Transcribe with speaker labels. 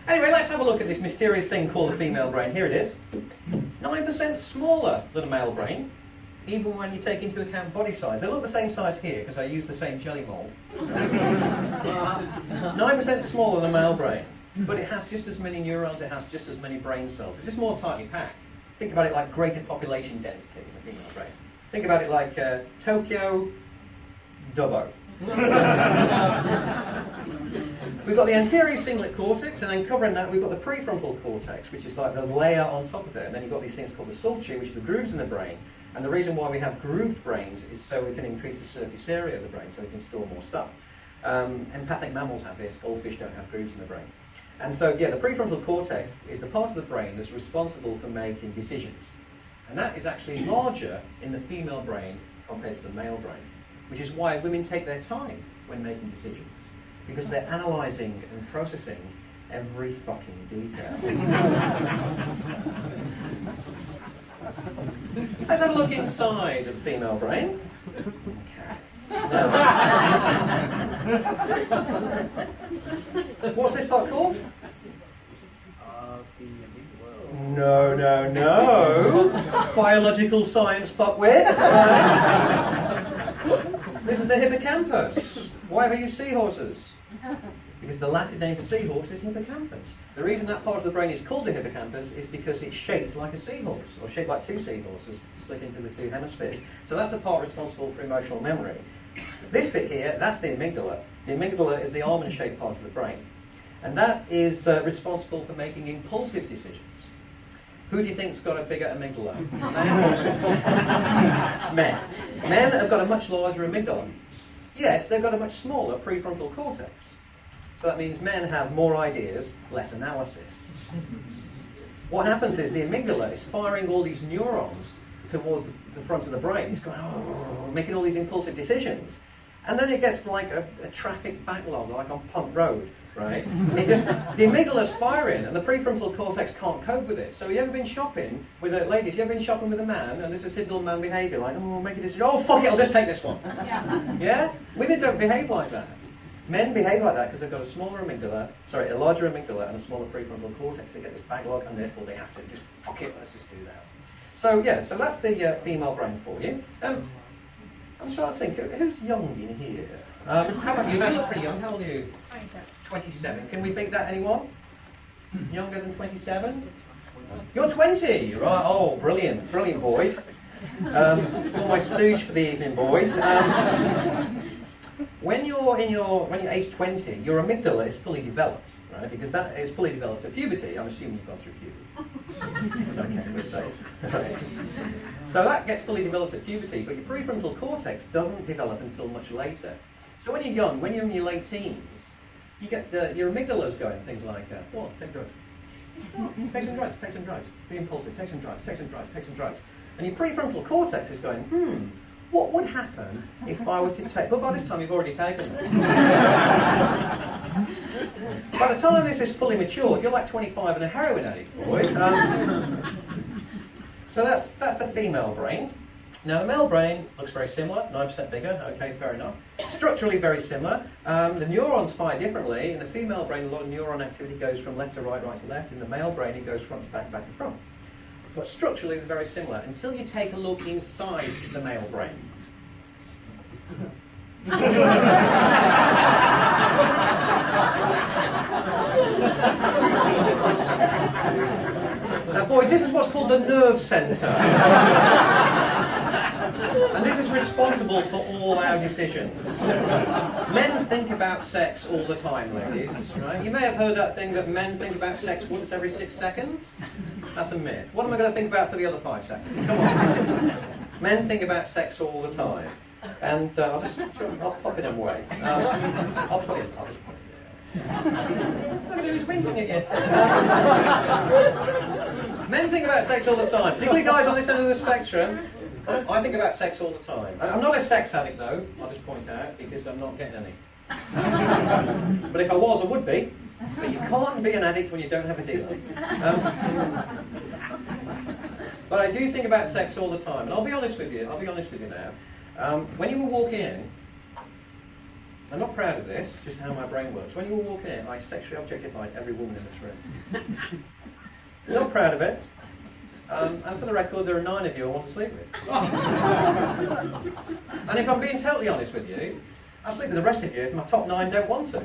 Speaker 1: Anyway, let's have a look at this mysterious thing called the female brain. Here it is. 9% smaller than a male brain, even when you take into account body size. They look the same size here because I use the same jelly mold. 9% smaller than a male brain, but it has just as many neurons, it has just as many brain cells. It's just more tightly packed. Think about it like greater population density in the female brain. Think about it like Tokyo, Dubbo. We've got the anterior cingulate cortex, and then covering that we've got the prefrontal cortex, which is like the layer on top of it. And then you've got these things called the sulci, which are the grooves in the brain. And the reason why we have grooved brains is so we can increase the surface area of the brain, so we can store more stuff. Empathic mammals have this. Goldfish don't have grooves in the brain. And so, yeah, the prefrontal cortex is the part of the brain that's responsible for making decisions. And that is actually larger in the female brain compared to the male brain, which is why women take their time when making decisions, because they're analysing and processing every fucking detail. Let's have a look inside of the female brain. Okay. What's this part called? No. Biological science fuckwit. This is the hippocampus. Why have I used seahorses? Because the Latin name for seahorse is hippocampus. The reason that part of the brain is called the hippocampus is because it's shaped like a seahorse, or shaped like two seahorses, split into the two hemispheres. So that's the part responsible for emotional memory. This bit here, that's the amygdala. The amygdala is the almond-shaped part of the brain. And that is responsible for making impulsive decisions. Who do you think's got a bigger amygdala? Men. Men have got a much larger amygdala. Yes, they've got a much smaller prefrontal cortex. So that means men have more ideas, less analysis. What happens is the amygdala is firing all these neurons towards the front of the brain. It's going, making all these impulsive decisions. And then it gets like a traffic backlog, like on Pump Road, right? The amygdala's firing and the prefrontal cortex can't cope with it. So you ever been shopping with ladies, you ever been shopping with a man, and this is typical man behaviour, like, make a decision, fuck it, I'll just take this one. Yeah? Women don't behave like that. Men behave like that because they've got a larger amygdala and a smaller prefrontal cortex. They get this backlog and therefore they have to just, fuck it, let's just do that. So yeah, so that's the female brain for you. I'm trying to think, who's young in here? How about you? You look pretty young. How old are you? 27. Can we beat that, anyone? Younger than 27? You're 20, right? Oh, brilliant. Brilliant, boys. All my stooge for the evening, boys. When you're age 20, your amygdala is fully developed, right? Because that is fully developed at puberty. I'm assuming you've gone through puberty. Okay, we're safe. Right. So that gets fully developed at puberty, but your prefrontal cortex doesn't develop until much later. So when you're young, when you're in your late teens, you get your amygdala's going, things like, take drugs. Take some drugs. Be impulsive, take some drugs. And your prefrontal cortex is going, what would happen if I were to take... But by this time, you've already taken them. By the time this is fully matured, you're like 25 and a heroin addict, boy. So that's the female brain. Now, the male brain looks very similar, 9% bigger. Okay, fair enough. Structurally very similar. The neurons fire differently. In the female brain, a lot of neuron activity goes from left to right, right to left. In the male brain, it goes front to back, back to front. But structurally, they're very similar until you take a look inside the male brain. Now, boy, this is what's called the nerve centre. And this is responsible for all our decisions. Men think about sex all the time, ladies. Right? You may have heard that thing that men think about sex once every 6 seconds. That's a myth. What am I going to think about for the other 5 seconds? Come on. Men think about sex all the time. And I'll pop it away. I'll just put it there. Look at who's winking at you. Men think about sex all the time. Particularly guys on this end of the spectrum. I think about sex all the time. I'm not a sex addict though, I'll just point out, because I'm not getting any. But if I was, I would be. But you can't be an addict when you don't have a dealer. But I do think about sex all the time. And I'll be honest with you now. When you were walking in, I'm not proud of this, just how my brain works. When you all walk in, I sexually objectified every woman in this room. I'm not proud of it. And for the record, there are 9 of you I want to sleep with. And if I'm being totally honest with you, I'll sleep with the rest of you if my top 9 don't want to.